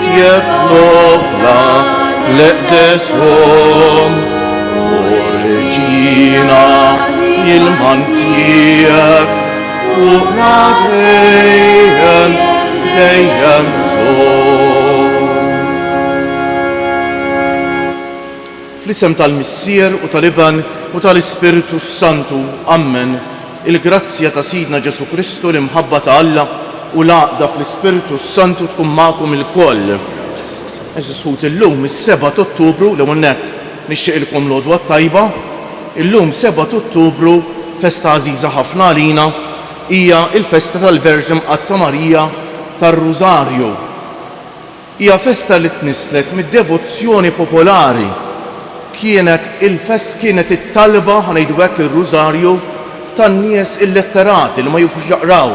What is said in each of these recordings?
tjeb l-oħra leqdeshom. O Reġina, il-man tiegħek fuqna dejjem, dejjem żomm. Fl-isem tal-Missier u tal-Iban u tal-Ispiritu Santu, ammen, il-grazzja ta' Sidna Ġesu Kristu l-imħabba ta' Alla u l-għaqda fl-Ispiritu Santu tkun magħkom il-koll. Eżisħut illum is-7 Ottubru l-ewwel nett nixtieqilkom l-għodwa tajba. Illum 7 Ottubru festa għażiża ħafna għalina hija l-festa tal-Verġin Qazza Marija tar-Rużarju. Hija festa li tnislet mid-devozzjoni popolari. Kienet it-talba ħanejdu hekk ir-Rużarju tan-nies illetterati li ma jufux jaqraw.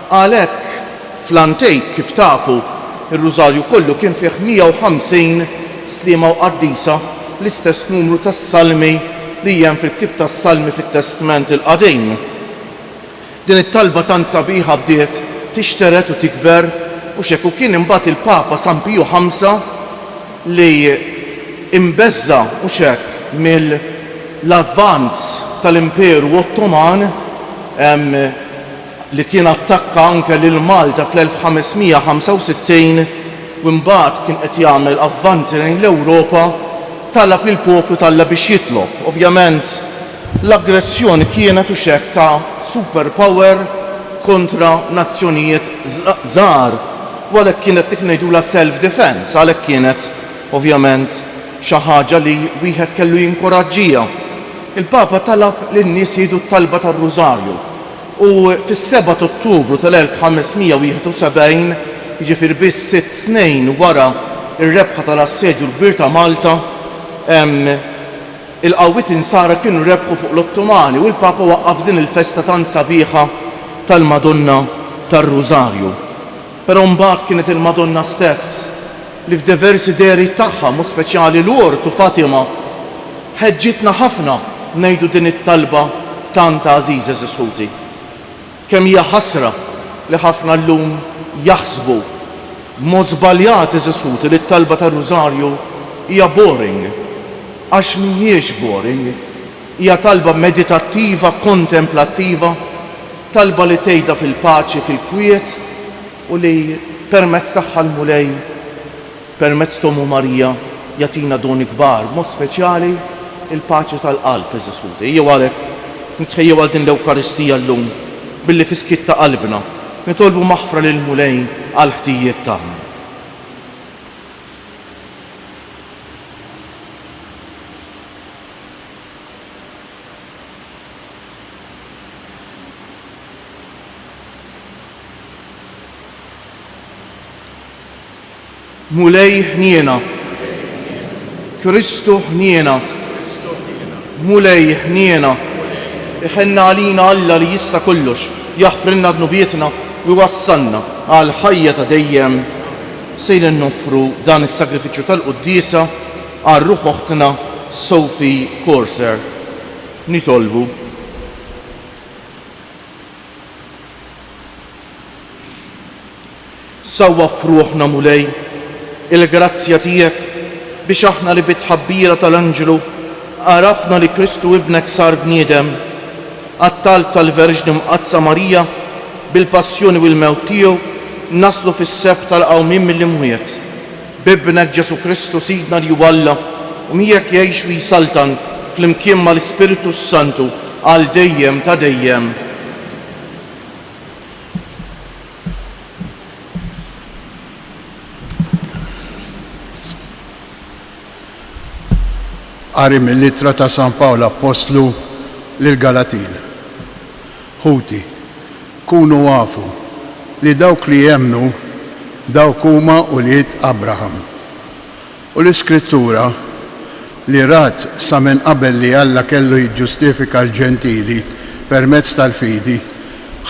Għalhekk fl-Antejk kif tafu ir-Rużarju kollu kien fih 150 sliema u qaddisa l-istess numru tas-salmi li hemm fil-ktieb tas-salmi fit-Testament il-Qadim. Din it-talba tant sabiħa bdiet tixteret u tikber u xekk kien imbagħad il-Papa San Piju V li imbeżza u xekk mill-avvanz tal-Imperu Ottoman li kien attakka anke lil Malta fl-1565 u mbagħad kien qed jagħmel avvanzi lejn l-Ewropa talab lill-poplu talab biex jitlob. Ovvjament l-aggressjoni kienet u xekk ta' superpower kontra nazzjonijiet żgħar u għalhekk kienet dik ngħidula self-defense, għalhekk kienet ovvjament xi ħaġa li wieħed kellu jinkoraġġiha. Il-Papa talab lin-nies jgħidu t-talba tar-Rużarju u fis-7 Ottubru tal-1571, jiġifier biss 6 snin wara r-rebħa tal-assedju l-Kbir ta' Malta, il-qawwiet insara kienu rebħu fuq l-Ottomani u l-Papa waqqaf din il-festa tant sabiħa tal-Madonna tar-Rużarju. Però mbagħad kienet il-Madonna stess li f'diversi deri tagħha, mod speċjali l-Ort u Fatima, ħeġġitna ħafna ngħidu din it-talba tant għażiża Żisħuti. Kemm hija ħasra li ħafna llum jaħsbu b'mod żbaljat Żisħuti li t-talba tar-Rużarju hija boring. Għax mhijiex boring, hija talba meditattiva, kontemplattiva, talba li tgħidha fil-paċi, fil-kwiet u li permezz tagħha l-mulej, permezz Tomu Marija jagħtina doni kbar, mod speċjali il-paċi tal-qalb Żisħuti. Hija għalhekk nitħejjew għal din l-Ewkaristija llum billi fi skitt ta' qalbna nitolbu maħfra lil mulej għal ħtijiet tagħna. Mulej ħniena, Kristu ħniena, mulej ħniena, iħenna għalina Alla li jista' kollox, jaħfrilna dnubietna u wassalna għal ħajja ta' dejjem. Sejna noffru dan is-sagrifiċċju tal-Qudiesa għal ruħ oħtna Sophie Corser. Nitolbu. Sawwa f'ruħna mulej il-grazzja tiegħek biex aħna li bitħabbira tal-Anġlu għarafna li Kristu ibnek sar bniedem għat-talb tal-Verġin Qazza Marija bil-passjoni u l-mewt tiegħu naslu fis-sebb tal-qawmien mill-imwiet. Bibnek Ġesu Kristu Sidna li huwa Alla u miegħek jgħix u jsaltan fl-imkien mal-Ispiritu Santu għal dejjem ta' dejjem. Qari mill-Ittra ta' San Pawl Apostlu lil-Galatin. Ħuti, kunu għafu li dawk li jemnu dawk huma ulied Abraham. U l-Iskrittura li rat sa minn qabel li Alla kellu jiġġustifika l-ġentili permezz tal-fidi,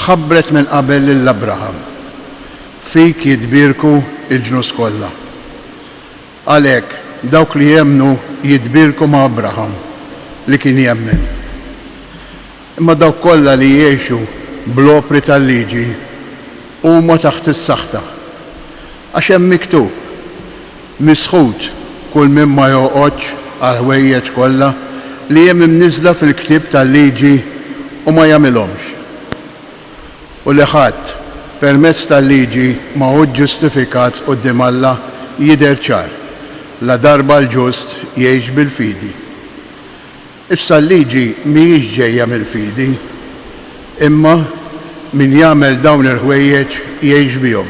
ħabbret minn qabel lil Abraham. Fik jitbirku il-ġnus kollha. Għalhekk dawk li jemnu jitbirku ma' Abraham li kien jemmen. Imma dawk kollha li jgħixu bl-opri tal-liġi huma taħt is-saħta. Għax hemm miktub Misħut kull minn ma joqgħodx għal ħwejjeġ kollha li hemm imniżla fil-ktieb tal-liġi u ma jagħmilhomx. U li ħadd permezz tal-liġi ma hu ġustifikat quddiem Alla jidher ċar la darba l-ġust jgħix bil-fidi. Issa l-liġi mhijiex ġejja mill-fidi, imma min jagħmel dawn il-ħwejjeġ jgħix bihom.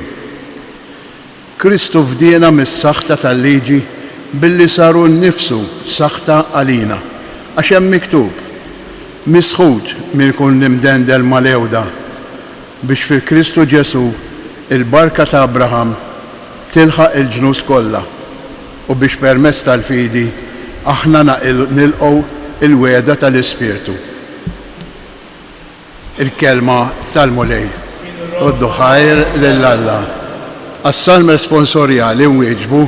Kristu fdiena mis-saħħta tal-liġi billi saru nnifsu saħħta għalina, għax hemm miktub misħud min kun nimdendel mal-ewda biex fi Kristu Ġesu il-barka ta' Abraham tilħaq il-ġnus kollha u biex permezz tal-fidi aħna nilqgħu il-weda tal-Ispirtu. Il-kelma tal-mulej u d-duħajr lill-Alla. Għas-salm responsorjali nwieġbu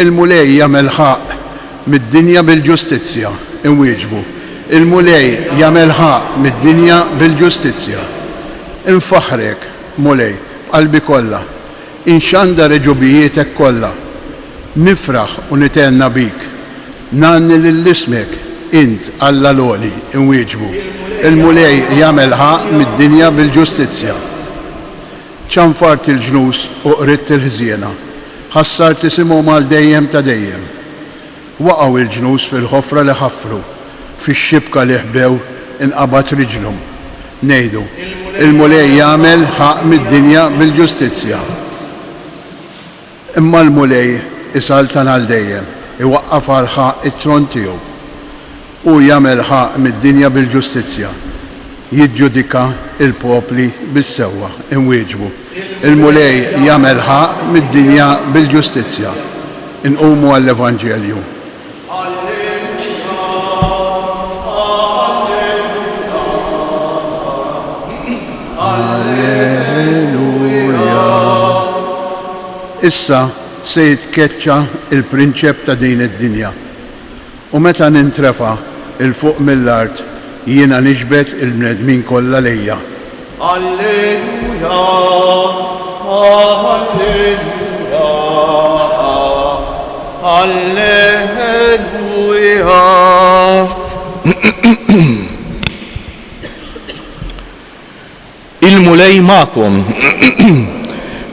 il-mulej jagħmel ħaq mid-dinja bil-ġustizzja nwieġbu. Il-mulej jagħmel ħaq mid-dinja bil-ġustizzja. Infaħrek, mulej, qalbi kollha, inxandar ġubijietek kollha. Nifraħ u nitenna bik, nanni lill-ismek, int Alla l-oli, nwieġbu. Il-mulej jagħmel ħaq mid-dinja bil-ġustizzja. ċanfart il-ġnus u qritt il-ħżiena, ħassart isimhom għal dejjem ta' dejjem. Waqgħu il-ġnus fil-ħofra li ħaffru, fix-xibka li ħbew inqabad riġlhom. Ngħidu, il-mulej jagħmel ħaq mid-dinja bil-ġustizzja. Imma l-mulej isaltan għal dejjem, iwaqqaf għal ħaq it-tron tiegħu u jagħmel ħaq mid-dinja bil-ġustizzja. Jiġġudika il-popli bis-sewwa inwieġbu. Il-mulej jagħmel ħaq mid-dinja bil-ġustizzja. Inqumu għall-Evanġelju. Alleluja. Issa se jitkeċċa il-prinċep ta' din id-dinja. U meta nintrefa' il-fuq mill-art jiena nixbet il-bnedmin kollha lejja. Alleluja, alleluja, alleluja. Il-mulej ma'kom.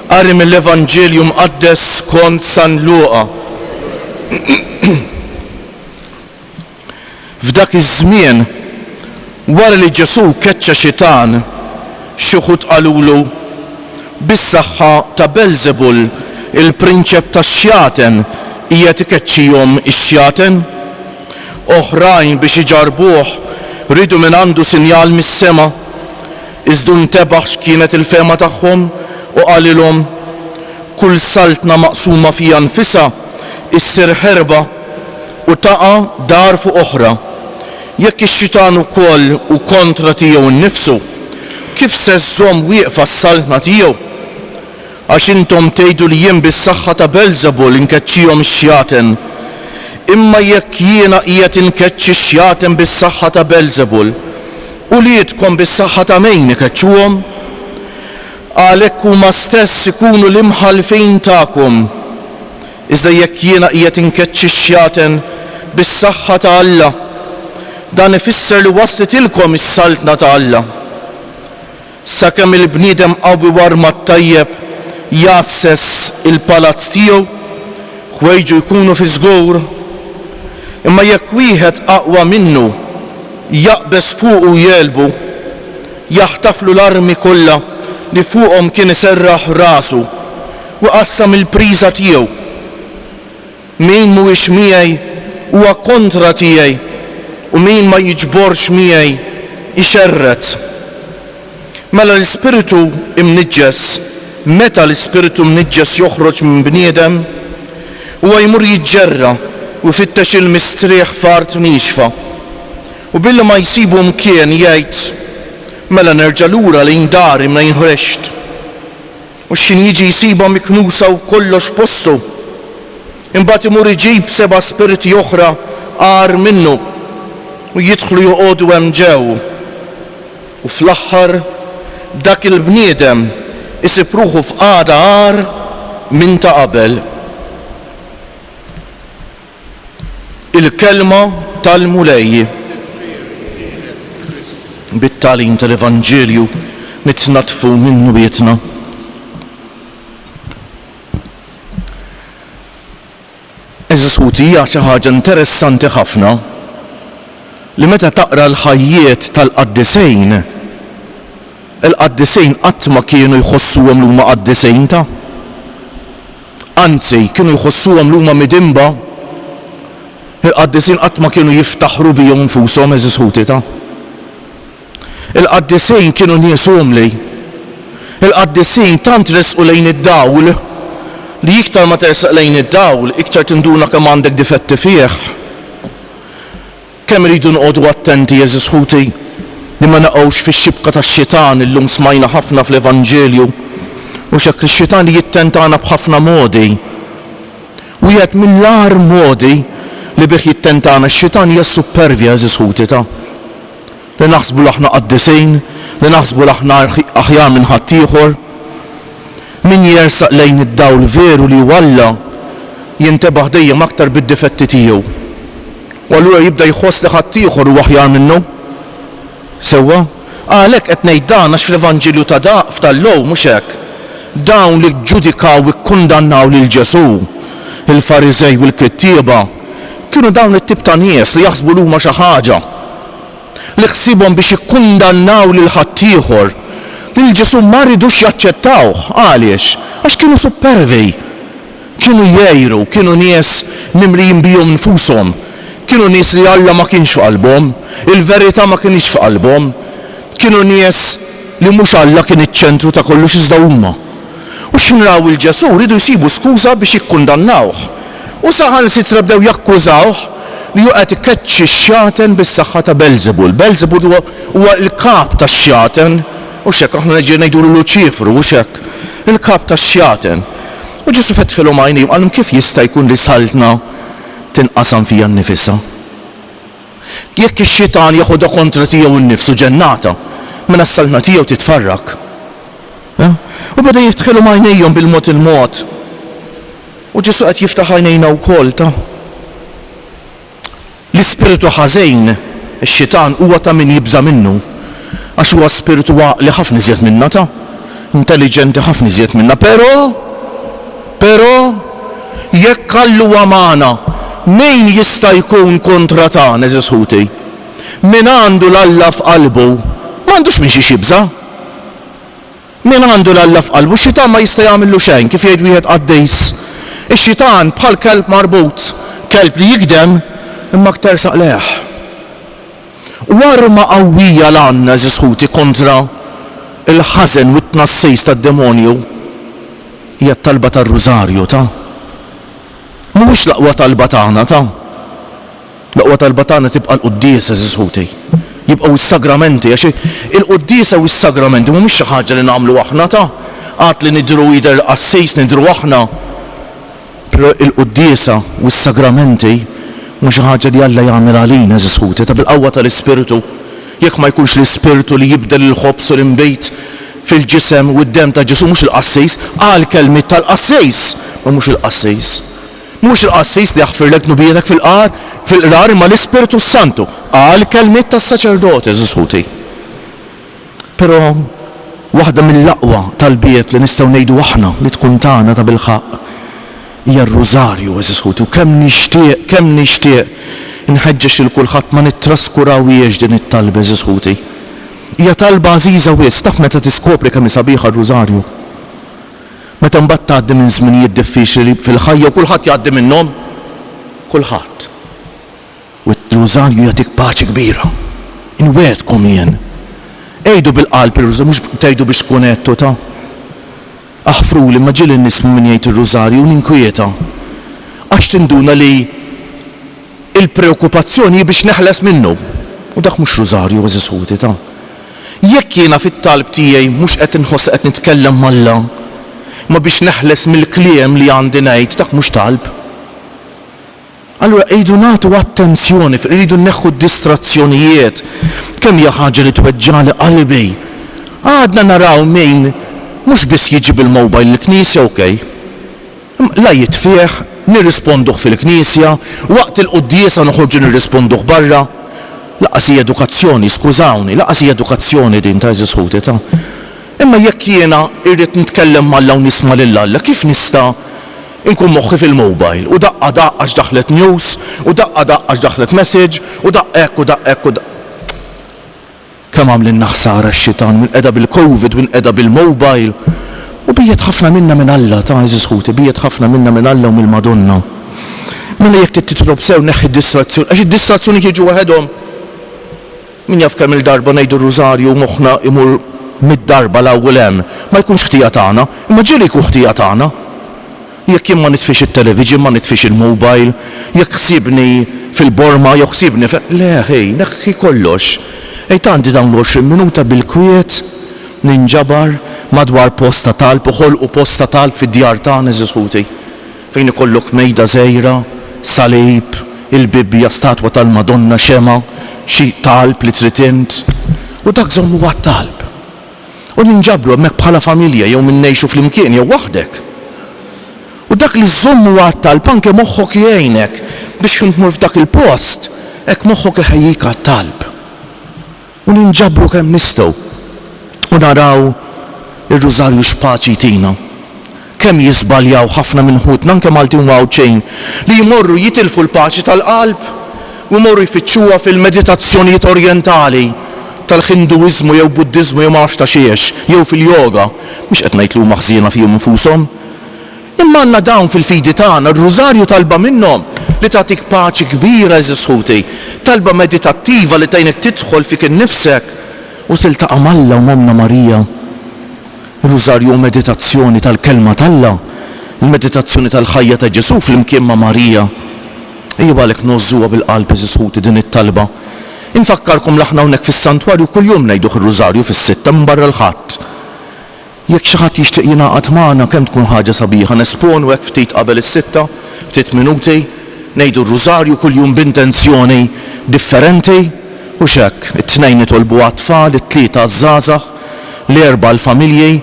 Qari mill-Evanġelju mqaddes skont San Luqa. F'dak iż-żmien wara li Ġesu keċċa xitan, xi wħud qalulu bis-saħħa ta' Belzebul, il-prinċep tax-xjaten, qiegħed ikeċċihom ix-xjaten. Oħrajn biex iġarbuh ridu minn għandu sinjal mis-sema, iżdu ntebaħ x'kienet il-fema tagħhom u qalilhom kull saltna maqsuma fija nfisha issir ħerba u taqa' dar fuq oħra. Jekk ix-xitan ukoll u kontra tiegħu nnifsu, kif se żżomm wieqfa s-saltna tiegħu? Għax intom tgħidu li jien bis-saħħa ta' Belzebul inkeċċihom ix-xjaten. Imma jekk jiena qiegħed inkeċċi x-xjaten bis-saħħa ta' Belzebul, u liedkom bis-saħħa ta' min ikeċċuhom? Għalhekk huma stess ikunu l-imħalfin tagħkom. Iżda jekk jiena qiegħed inkeċċi x-xjaten bis-saħħa ta' Alla, dan ifisser li waslitilkom is-saltna ta' Alla. Sakemm il-bniedem qawwi warma tajjeb jassess il-palazz tiegħu, ħwejġu jkunu fi żgur. Imma jekk wieħed aqwa minnu jaqbes fuqu jelbu, jaħtaflu l-armi kollha li fuqhom kien iserraħ rasu u qassam il-priża tiegħu. Min mhuwiex miegħi huwa kontra tiegħi u min ma jiġborx miegħi ixerret. Mela l-ispiritu imniġġes, meta l-ispiritu mniġġes joħroġ minn bniedem, huwa jmur jiġġerra u jfittex il-mistrieħ f'art nixfa. U billi ma jsibu mkien jgħid, mela nerġa' lura lejn dari minn ħrext. U x'in jiġi jsiba miknusa u kollox postu. Imbagħad imur iġib 7 spiriti oħra għar minnu u jidħlu joqogħdu hemm ġew. U fl-aħħar dak il-bniedem isib ruħu f'qagħda għar minn ta' qabel. Il-kelma tal-mulej bit-tagħlim tal-Evanġelju nitnatfu minnu bietna. Eżisuti hija xi ħaġa interessanti ħafna li meta taqra l-ħajjiet tal-qaddisejn, il-qaddisejn qatt ma kienu jħossuhom li huma qaddisejn ta'. Anzi, kienu jħossuhom li huma midimba. Il-qaddisejn qatt ma kienu jiftaħru bihom infushom eżisuti ta'. Il-qaddisejn kienu nies omli. Il-qaddisejn tant resqu lejn id-dawl li iktar ma tersaq lejn id-dawl, iktar tinduna kemm għandek difetti fih. Kemm iridu nqogħdu attenti eżisħuti li ma naqgħux fix-xibka tax-xitan illum smajna ħafna fl-Evanġelju u xekk ix-xitan jittentana b'ħafna modi. Wieħed mill-agħar modi li bih jittentana x-xitan hija s-supervja eżisħuti ta'. Li naħsbu l-aħna qaddisejn, li naħsbu l-aħna aħjar minn ħaddieħor. Min jersaq lejn id-dawl veru li walla jintebaħ dejjem aktar bid-difetti tiegħu. U allura jibda jħoss li ħaddieħor huwa aħjar minnu. Sewwa, għalhekk qed ngħid dan għax fl-Evanġelju ta' daqf tal-logħ mhux hekk. Dawn li ġġudikaw u kkundannaw lil Ġesu, il-Fariżej u l-kittieba, kienu dawn it-tip ta' nies li jaħsbu l huma xi ħaġa li ħsibhom biex ikkundannaw lil ħaddieħor. Lil Ġesu ma rridux jaċċettawh. Għaliex? Għax kienu supervi. Kienu jgħiru, kienu nies mimlijin bihom nfushom. Kienu nies li Alla ma kienx f'qalbhom, il-verità ma kienx f'qalbhom. Kienu nies li mhux Alla kien iċ-ċentru ta' kollox iżda huma. U x'inraw il-Ġesu rridu jsibu skuża biex jikkundannawh. U saħansitra bdew jakkużawh li qed ikeċċi x-xaten bis-saħħa ta' Belzebul. Belzebul huwa l-kap tax-xjaten. U xek, aħna neġi ngħidulu Luċifru, u xek, il-kap tax-xjaten. U Ġesu fetħilhom għajnejhom qalhom kif jista' jkun li saltna tinqasam fija nnifisha. Jekk ix-xitan jaħodha kontra tiegħu nnifsu ġennata, minn s-saltna tiegħu titfarrak. U beda jiftħilhom għajnejhom bil-mod il-mod. U Ġesu qed jiftaħ għajnejna wkoll ta'. L-ispiritu ħażejn, ix-xitan huwa ta' min jibża minnu. Għax huwa spiritu għaqli ħafna iżjed minna ta', intelligenti ħafna iżjed minna, però jekk Allu għamana, min jista' jkun kontra tagħna eżisħuti? Min għandu l-Alla f'qalbu, m'għandux min xi xibża. Min għandu l-Alla f'qalbu, x-xitan ma jista' jagħmillu xejn, kif jgħid wieħed qaddejs. Ix-xitan bħal kelb marbut, kelb li jigdem imma aktar saqleħ. Warma qawwija l-għanna eżisħuti kontra il-ħażen u t-tnassejs tad-demonju hija t-talba tar-rużarju ta'. Mhuwiex l-aqwa talba tagħna ta'. L-aqwa talba tagħna tibqa' l-quddiesa eżisħuti. Jibqgħu s-sagramenti għax il-quddiesa u s-sagramenti mhumiex xi ħaġa li nagħmlu aħna ta'. Għad li nidhru jidher qassejs nidhru aħna. Però il-quddiesa u s-sagramenti mhux ħaġa li Alla jagħmel għalina eżisħuti ta' bil-qawwa tal-Ispiritu. Jekk ma jkunx l-Ispiritu li jibdel il-ħobs u l-imbejt fil-ġisem u d-dem ta' Ġesu mhux il-qassejs, qal kelmiet tal-qassejs, ma mhux il-qassejs. Mhux il-qassejs li jaħfirlek nubietek fil-qrar imma l-Ispiritu Santu, qal kelmiet tas-saċerdoti eżisħuti. Però waħda mill-aqwa tal-biet li nistgħu ngħidu aħna li tkun tagħna ta' bil-ħaq hija r-rużarju eżisħuti u kemm nixtieq inħeġġeġ il kulħadd ma nittraskurawhiex din it-talba eżisħuti. Hija talba għażiża wis, taf meta tiskopri kemm sabiħa r-rużarju. Meta mbagħad tgħaddi minn żminijiet diffiċli fil-ħajja u kulħadd jgħaddi minnhom. Kulħadd. U r-rużarju jagħtik paċi kbira. Inwedkom jien. Ejdu bil-qalb ir-rużarju mhux tgħidu biex tkun qed ta'. Aħfru li ma ġieli nismu min jgħid ir-rużarju u ninkwieta. Għax tinduna li il-preokkupazzjoni biex neħles minnu. U dak mhux rużarju eżisħuti ta'. Jekk jiena fit-talb tiegħi mhux qed inħoss qed nitkellem mal-Alla, ma biex neħles mill-kliem li għandi ngħid dak mhux talb. Allura ejdu nagħtu attenzjoni, iridu nneħħu d-distrazzjonijiet. Kemm hija ħaġa li tweġġali qalbi. Għadna naraw min mhux biss jiġi bil-mobile l-knisja okej. La jitfieħ, nirrisponduh fil-Knisja, waqt il-quddiesa noħorġu nirrisponduh barra. Laqas hija edukazzjoni, skużawni, laqas hija edukazzjoni din ta' eżis ħuti ta'. Imma jekk jiena irrid nitkellem mal u nisma' lil Alla, kif nista' inkun moħħi fil-mobile u daqqa daqqax daħlet news u daqqa daqqax daħlet message u daqqek u daqqek u daqqek. Kemm għamlin ħsara x-xitan minn qiegħda bil-COVID minn qiegħda bil-mobile u bijet ħafna minna minn Alla ta' eżis ħuti, bijet ħafna minna minn Alla u mill-Madonna. Mela jekk titlob sew neħħi d-distrazzjoni, għax id-distrazzjoni jiġu waħedhom. Min jaf kemm il-darba ngħidu rużarju moħħna imur mid-darba l-ewwel hemm, ma jkunx ħtija tagħna, imma ġieli jkun ħtija tagħna. Jekk jien ma nitfix it-television, ma nitfix il-mobile, jekk ħsibni fil-borma, jew ħsibni le ħej, neħħi kollox. Ejt għandi dawn l-20 minuta bil-kwiet ninġabar madwar posta talb uħolqu posta talb fid-djar tagħna eżis ħuti. Fejn ikollok mejda żgħira, salib, il-Bibbja, statwa tal-Madonna xema, xi talb li trid int. U dak żommu għat-talb. U ninġabru hemmhekk bħala familja jew min ngħixu flimkien jew waħdek. U dak li żommu għat-talb anke moħħok jgħinek biex tmur f'dak il-post, hekk moħħok iħejjik għat-talb. U ninġabru kemm nistgħu. U naraw ir-rużarju x'paċi tina. Kemm jiżbaljaw ħafna minn ħutna anke Maltin Wawċejn li jmorru jitilfu l-paċi tal-qalb u jmorru jfittxuha fil-meditazzjonijiet orjentali tal-Hinduiżmu jew Buddiżmu jew ma nafx ta' xiex, jew fil-yoga, mhux qed ngħid huma ħsiena fihom infushom. Imma għandna dawn fil-fidi tagħna, r-rużarju talba minnhom li tagħtik paċi kbira eżis ħuti, talba meditattiva li tgħinek tidħol fik innifsek u tiltaqa' mal-Alla u Momna Marija. Ir-rużarju u meditazzjoni tal-kelma tal-Alla, il-meditazzjoni tal-ħajja ta' Ġesu flimkien ma' Marija. Ejja għalhekk nożżuha bil-qalb eżis ħuti din it-talba. Infakkarkom l-aħna hawnhekk fis-santwarju kuljum ngħiduh ir-rużarju fis-sitta minn barra l-ħadd. Jekk xi ħadd jixtieq jingħaqad magħna kemm tkun ħaġa sabiħa nesponu hekk ftit qabel is-sitta, ftit minuti, ngħidu r-rużarju kuljum b'intenzjoni differenti u x'hekk it-tnejn nitolbu għat-tfal, it-tlieta għaż-żgħażagħ, l-erba' l-familji,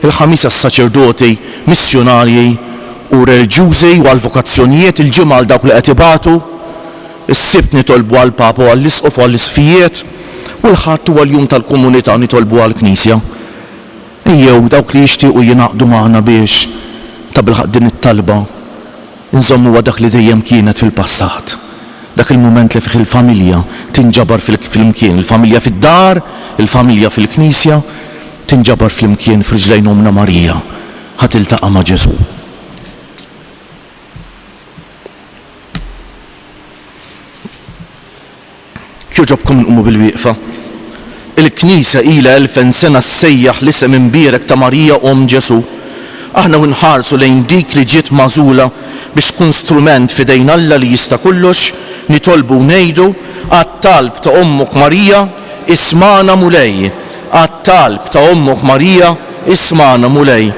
il-ħamis għas-saċerdoti, missjonarji u reliġjużi u għall-vokazzjonijiet il-ġimgħa għal dawk li qed ibatu, is-sibt nitolbu għall-papa u għall-isqof u għall-isfijiet u l-ħadd huwa l-jum tal-komunità nitolbu għall-Knisja. Ejjew dawk li jixtiequ jingħaqdu magħna biex ta' bilħaq din it-talba inżommu dak li dejjem kienet fil-passat. Dak il-mument li fih il-familja tinġabar fil-mkien, il-familja fid-dar, il-familja fil-Knisja, tinġabar fil-mkien f'riġlejn Omna Marija, ħatiltaqa' ma' Ġesu. Kjoġobkom nqumu bil-wieqfa. Il-Knisja ilha 2000 sena ssejjaħ l-isem imbierek ta' Marija Om Ġesu. Aħna nħarsu lejn dik li ġiet magħżula biex tkun strument f'idejn Alla li jista' kollox, nitolbu ngħidu għat-talb ta' Ommok Marija ismana mulej. Għat-talb ta' Ommok Marija ismana mulej.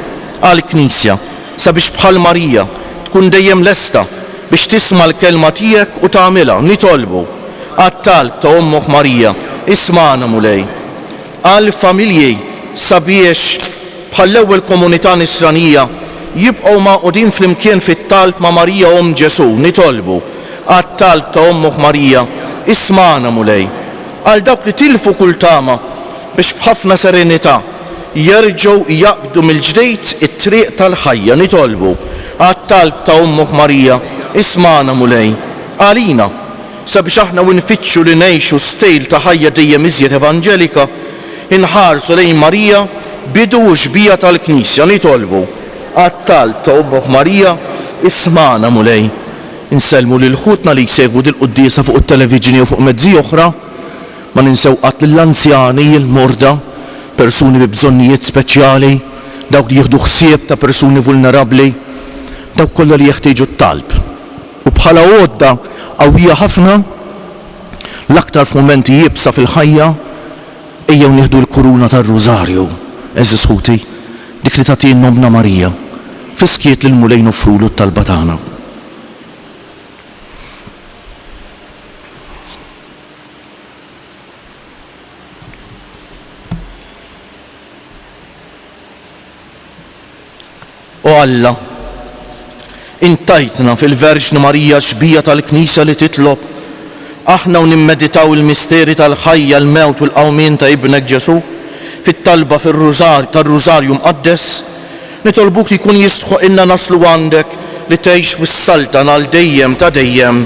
Għall-Knisja sabiex bħal Marija tkun dejjem lesta biex tisma' l-kelma tiegħek u tagħmilha, nitolbu għat-talb ta' Ommok Marija ismana mulej. Għall-familji sabiex bħall-ewwel komunità nisranija jibqgħu maqudin flimkien fit-talb ma' Marija Om Ġesu, nitolbu għat-talb ta' Ommok Marija ismana mulej. Għal dawk li tilfu kull tama biex b'ħafna serenità jerġgħu jaqbdu mill-ġdejt it-triq tal-ħajja, nitolbu għat-talb ta' Ommok Marija ismana mulej. Għalina sabiex aħna nfittxu li ngħixu stejl ta' ħajja dejjem iżjed evanġelika, inħarsu lejn Marija bidu u xbija tal-Knisja, nitolbu għat-talb ta' Ommok Marija ismana mulej. Insellmu lil ħutna li jsegwu dil-quddiesa fuq it-televiġni u fuq mezzi oħra, ma ninsew qatt lill-anzjani, il-morda, persuni bi bżonnijiet speċjali, dawk li jieħdu ħsieb ta' persuni vulnerabbli, dawk kollha li jeħtieġu t-talb. U bħala għodda qawwija ħafna l-aktar f'mumenti jibsa fil-ħajja ejjew nieħdu l-kuruna tar-rużarju, eżis ħuti, dik li tagħtina Omna Marija, fiskiet lil mulejn offrulu t-talba tagħna. O Alla, intajtna fil-Verġni Marija xbija tal-Knisja li titlob aħna u nimmeditaw il-misteri tal-ħajja, l-mewt u l-qawmien ta' ibnek Ġesu fit-talba tar-Rużarju Mqaddes, nitolbuk li jkun jistħoq inna naslu għandek li tgħix wis-saltan għal dejjem ta' dejjem.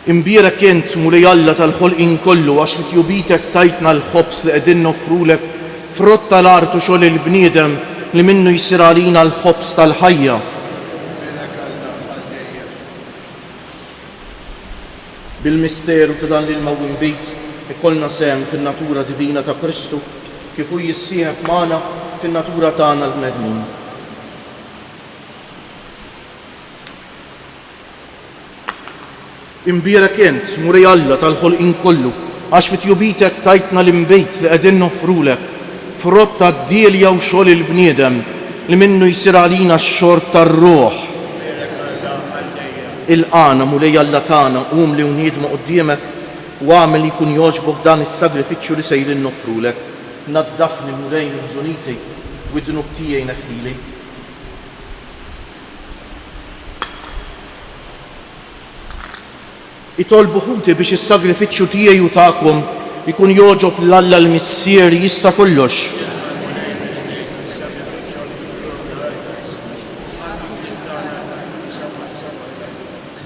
Imbierek int mulej Alla tal-ħolqien kollu għax fit-jubitek tajtna l-ħobs li qegħdin noffrulek frott tal-art u xogħol il-bniedem li minnu jsir għalina l-ħobs tal-ħajja. Bil-misteru ta' dan l-mawwin bejt ikollna sehem fin-natura divina ta' Kristu kif hu jissieħeb magħna fin-natura tagħna l-bnedmin. Imbierek int mulej Alla tal-ħolqien kollu għax fit-jubitek tajtna l-imbejt li qegħdin noffrulek frott tad-dielja u xogħol il-bniedem li minnu jsir għalina x-xorb tar-ruħ. Il-qana mulej Alla tagħna qum li nniedmu quddiemek u għamel li jkun jogħġbok dan is-sagrifiċċju li sejrin noffrulek. Naddafni mulej minn ħżuniti u d-dnub tiegħi neħħili. Itolbu ħuti biex is-sagrifiċċju tiegħi u tagħkom ikun jogħġob l-Alla l-Missier jista' kollox.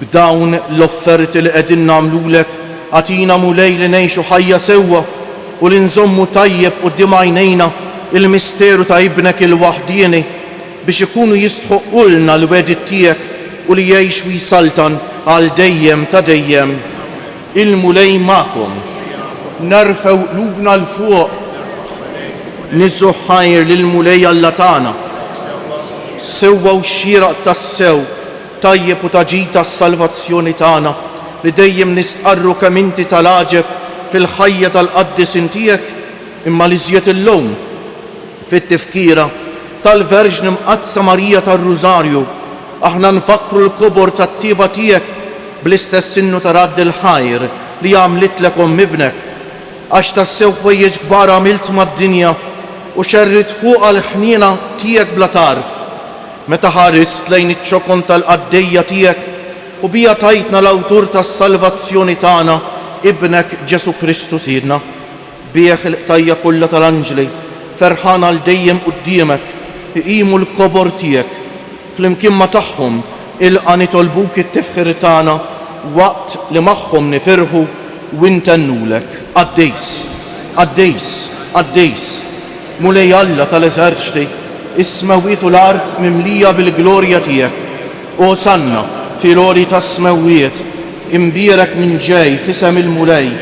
B'dawn l-offerti li qegħdin nagħmlulek għatina mulej li ngħixu ħajja sewwa u li nżommu tajjeb quddiem għajnejna il-misteru ta' ibnek il-waħdieni biex ikunu jistħoqqulna l-wedid tiegħek u li jgħix u jsaltan għal dejjem ta' dejjem. Il-mulej magħkom. Narfew qlubna l-fuq. Niżżu ħajr lill-mulej Alla tagħna. Sewwa u xieraq tas-sew tajjeb u taġid tas-salvazzjoni tagħna li dejjem nistqarru kemm inti tal-għaġeb fil-ħajja tal-qaddisin tiegħek imma li żjed illum fit-tifkira tal-Verġni Mqaddsa Marija tar-Rużarju aħna nfakru l-kobor tat-tieba tiegħek bl-istess sinnu ta' radd il-ħajr li għamlitlek omm ibnek għax tassew ħwejjeġ kbar għamilt mad-dinja u xerrit fuqha l-ħniena tiegħek bla tarf meta ħarist lejn iċ-ċokon tal-qaddejja tiegħek u bija tajtna l-awtur tas-salvazzjoni tagħna ibnek Ġesu Kristu Sidna. Bija ħilqtajja kollha tal-anġli ferħana l dejjem quddiemek iqimu l-kobor tiegħek flimkien ma' tagħhom ilqa' nitolbuk it-tifħir tagħna waqt li magħhom nifirħu u ntennulek. Għaddejs, għaddejs, għaddejs, mulej Alla tal-eżerċti, is-smewwiet u l-art mimlija bil-glorja tiegħek. Osanna fil-għoli tas-smewwiet, imbierek minn ġej f'isem il-mulej.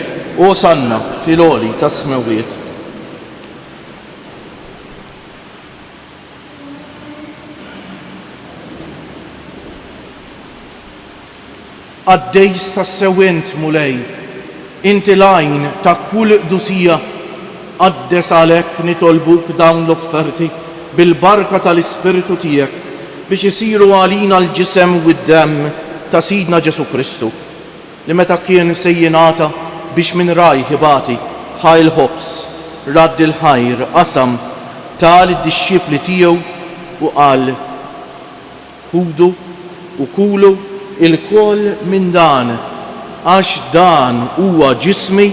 Osanna fil-għoli tas-smewwiet. Għaddejs tas-sewwent mulej, inti lajn ta' kull qdusija għaddes għalhekk nitolbuk dawn l-offerti bil-barka tal-Ispiritu tiegħek biex isiru għalina l-ġisem u d-demm ta' Sidna Ġesu Kristu li meta kien se jingħata biex minn rajh ibati ħaj il-ħobs radd il-ħajr qasam tal id-dixxipli tiegħu u qal ħudu u kulu il-koll minn dan għax dan huwa ġismi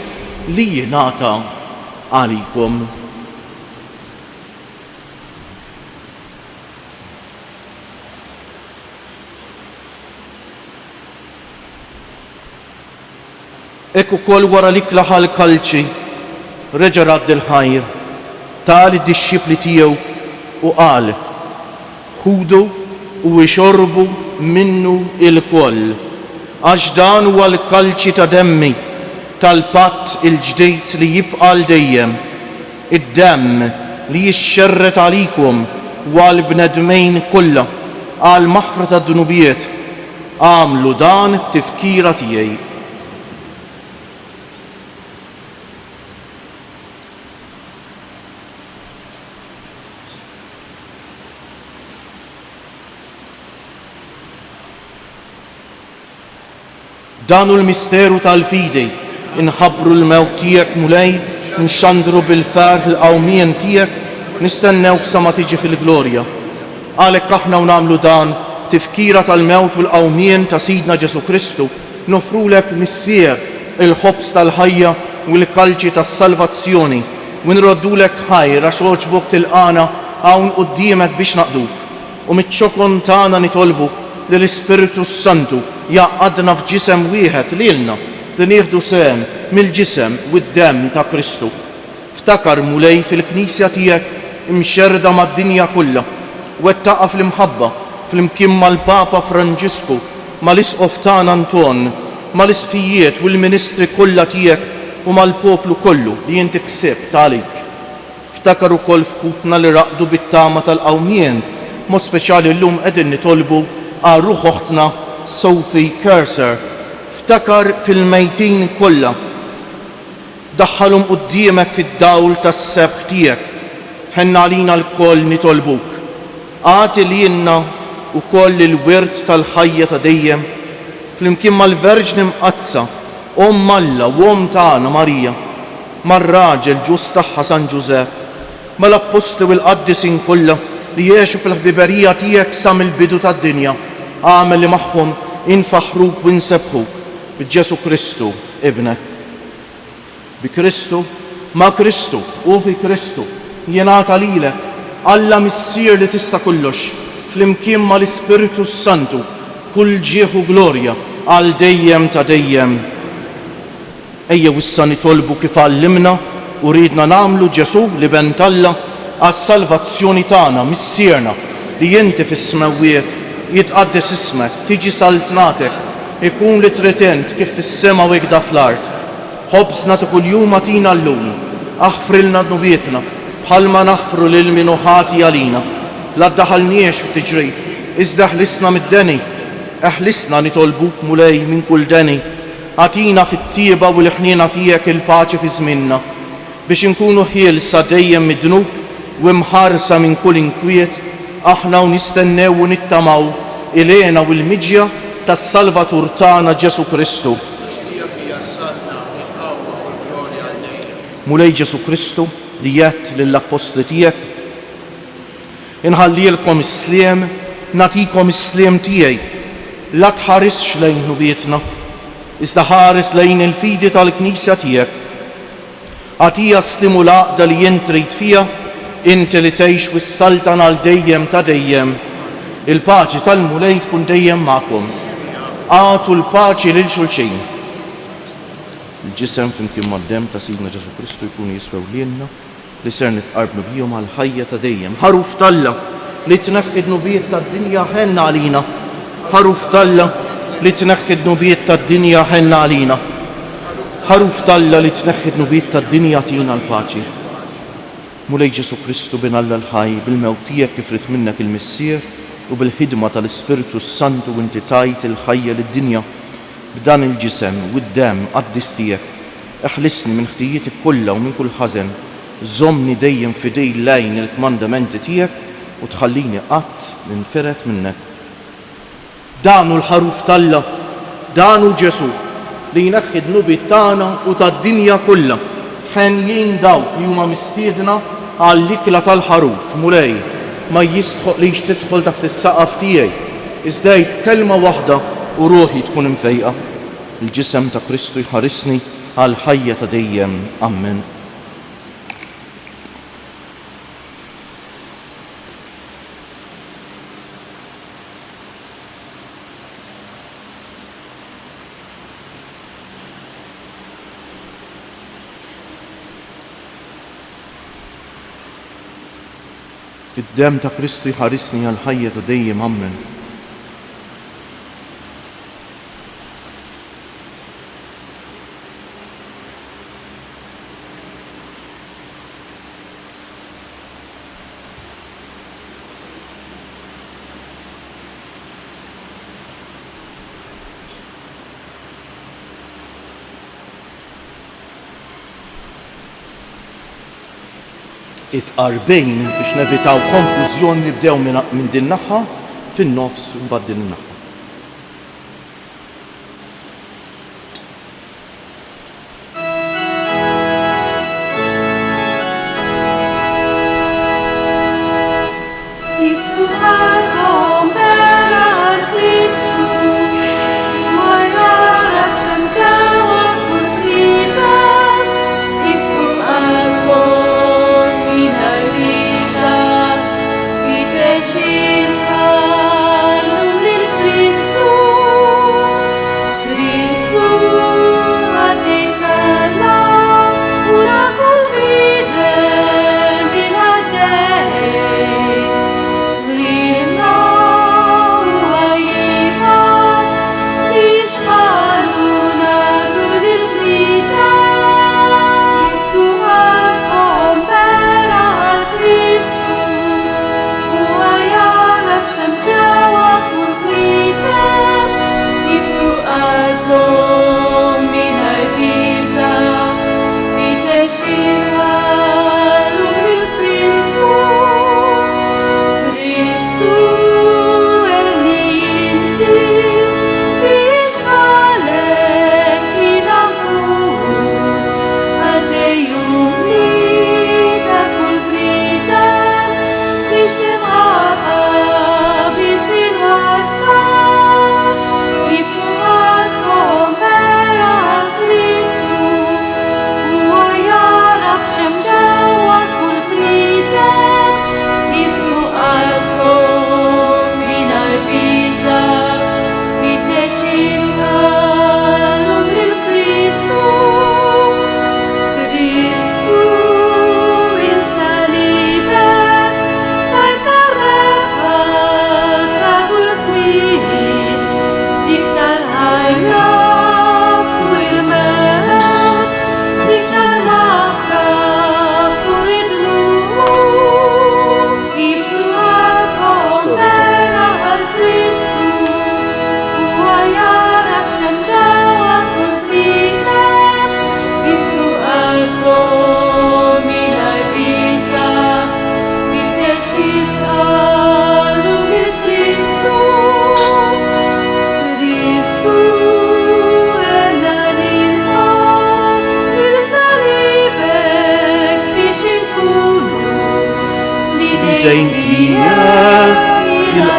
li jingħata għalikom. Ekk ukoll wara li klaħa l-kalċi reġa' radd il-ħajr tal id-dixxipli tiegħu u qal ħudu u ixorbu minnu il-koll għax dan huwa l-kalċi ta' demmi tal-patt il-ġdejt li jibqa' l-dejjem id-demm li jixxerret għalikom u għall-bnedmejn kollha għal maħfra tad-dunubijiet għamlu dan b'tifkira tiegħi. Dan hu l-misteru tal-fidi inħabbru l-mewt tiegħek mulej, nxandru bil-ferħ l-qawmien tiegħek, nistennewk sa ma tiġi fil-glorja. Għalhekk aħna nagħmlu dan tifkira tal-mewt u l-qawmien ta' Sidna Ġesu Kristu, nofrulek missier il-ħobs tal-ħajja u l-kalċi tas-salvazzjoni u nroddulek ħajr għax oġbok tilqana hawn quddiemek biex naqduk. U miċ-ċokon tagħna nitolbu li l-Ispiritu Santu jaqgħadna f'ġisem wieħed lilna li nieħdu sehem mill-ġisem u d-demm ta' Kristu. Ftakar mulej fil-Knisja tiegħek imxerda mad-dinja kollha wettaqa fl-imħabba fl-imkien mal-Papa Franġisku, mal-Isqof tagħna Anton, mal-isfijiet u l-ministri kollha tiegħek u mal-poplu kollu li inti ksibt għalik. Ftakar ukoll f'kutna li raqdu bit-tama tal-qawmien, mod speċjali llum qegħdin nitolbu għal ruħ oħtna Sophie Kerser. Ftakar fil-mejtin kollha. Daħħalhom quddiemek fid-dawl tas-sebħ tiegħek. Ħenna għalina l-koll nitolbuk. Għati lilna ukoll il-wirt tal-ħajja ta' dejjem flimkien mal-Verġni Mqazza, Alla u tagħna Marija, mar-raġel ġust tagħha San Ġusepp, mal-Apostli u l-Qaddisin kollha li jgħixu fil-ħbiberija tiegħek sa mill-bidu tad-dinja, għamel li magħhom infaħruk u nsebħuk b'Ġesu Kristu ibnek. Bi Kristu, ma' Kristu u fi Kristu jingħata lilek Alla missier li tista' kollox flimkien mal-Ispiritu Santu kull ġieħ u glorja għal dejjem ta' dejjem. Ejja wissa nitolbu kif għallimna u ridna nagħmlu Ġesu li bentalla għas-salvazzjoni tagħna missierna li inti fis-smewwiet jitqaddes ismek, tiġi saltnatek, ikun li tritent kif fis-sema u ikda fl-art. Ħobżna ta' kuljum atina llum, aħfrilna dnubietna bħalma naħfru lil min ħati għalina. La ddaħalniex fit-tiġrid, iżda ħlisna mid-deni, eħlisna nitolbuk mulej minn kull deni. Għatina fit-tieba u l-ħniena tiegħek il-paċi fi żminna biex inkunu ħielsa dejjem mid-dnub u mħarsa minn kull inkwiet, aħna u nistennew u nittamaw ilena u l-miġja tas-Salvatur tagħna Ġesu Kristu. Mulej Ġesu Kristu li jett lill-Apostli tiegħek, inħallilkom is-sliem, natikom is-sliem tiegħi, la tħarisx lejn nubietna, iżda ħares lejn il-fidi tal-Knisja tiegħek. Għatija stimulaqda li jintrid fija, inti li tgħix wis-saltan għal dejjem ta' dejjem. Il-paċi tal-mulej tkun dejjem magħkom. Għatu l-paċi lil xulxin. Il-ġisem flimkien mad-demm ta' Sidna Ġesu Kristu jkunu jiswew lilna li ser nitqarbnu bihom għal ħajja ta' dejjem. Ħaruf talla li tneħħi d-nubiet tad-dinja ħenna għalina. Ħaruf talla li tneħħi d-nubiet tad-dinja ħenna għalina. Ħaruf talla li tneħħi d-nubiet tad-dinja tina l-paċi. Mulej Ġesu Kristu bin Alla l-ħaj bil-mewt tiegħek kif rid minnek il-missier u bil-ħidma tal-Ispiritu Santu u inti tajt il-ħajja lid-dinja b'dan il-ġisem u d-demm qaddis tiegħek. Eħlisni minn ħtijieti kollha u minn kull ħażen. Żommni dejjem fidej lejn il-kmandamenti tiegħek u tħallini qatt ninferet minnek. Danu l-ħaruf talla, danu Ġesu li jneħħi d-nubiet tagħna u tad-dinja kollha. Ħenjin dawk li huma mistiedna għall-ikla tal-ħaruf mulej ma jistħoq li tidħol taħt is-saqaf tiegħi. Iżda kelma waħda u ruħi tkun imfejqa. Il-ġisem ta' Kristu jħarisni għal ħajja ta' dejjem. Amen. Id-demm ta' Kristu jħarisni għal ħajja ta' dejjem. Amen. It-qarbejn biex nevitaw konfużjoni nibdew minn din naħa fin-nofs u mbagħad din naħa.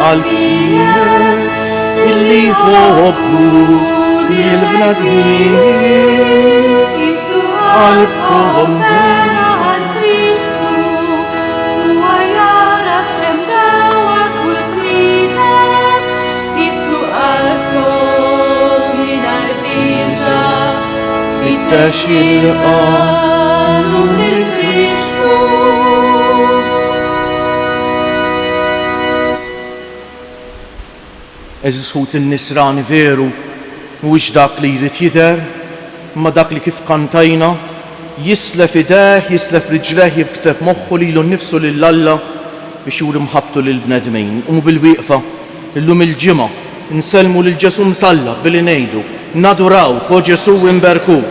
għal-ktieb illi jħobbu l-bnadmin għal-kohom Fittex il-qallu l-Kristu. Eżis ħut in-nisrani veru mhuwiex dak li jrid jidher, imma dak li kif kantajna jislef idejh, jislef riġleħ, jislef moħħu lilu nnifsu lill-Alla biex juri mħabbtu lill-bnedmin. U bil-wieqfa illum il-ġimgħa insellmu lil Ġesu msallab billi ngħidu nadurawk o Ġesu imberkuk.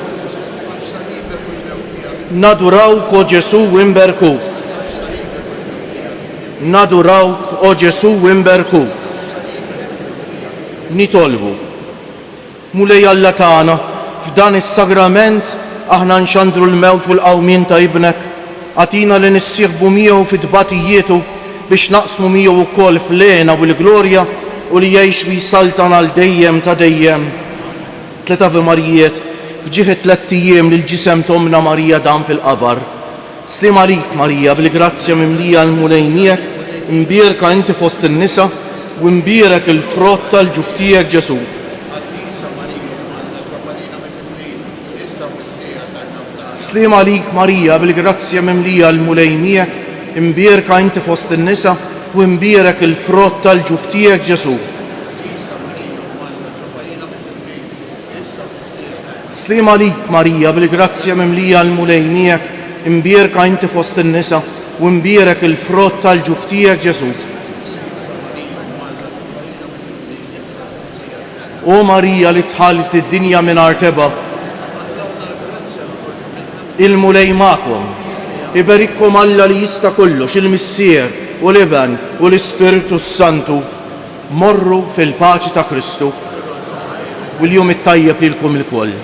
Nadurawk o Ġesu imberkuk. Nadurawk o Ġesu imberkuk. Nitolbu mulej Alla tagħna f'dan is-sagrament aħna nxandru l-mewt u l-qawmien ta' ibnek, għatina li nissieħbu miegħu fid-dbatijietu biex naqsmu miegħu wkoll fl-għena u l-glorja u li jgħix wisaltan għal dejjem ta' dejjem. 3 Ave Marijiet fġieħ 3 ijiem lil ġisem Tomna Marija dam fil-qabar. Slim għalik Marija bil-grazzja mimlija l-mulejniek, imbierka inti fost in-nisa u imbierek il-frott tal-ġuf tiegħek Ġesu. Slim għalik Marija bil-grazzja mimlija l-mulejniek, imbierka inti fost in-nisa u imbierek il-frott tal-ġuf tiegħek Ġesu. Slim għalik Marija bil-grazzja mimlija l-mulejniek, imbierka inti fost in-nisa u imbierek il-frott tal-ġuf tiegħek Ġesu. O Marija li tħallit id-dinja mingħajr teba, il-mulej magħkom, iberikkom Alla li jista' kollox, il-Missier u l-Iben u l-Ispiritu Santu, morru fil-paċi ta' Kristu u l-jum it-tajjeb lilkom il-koll.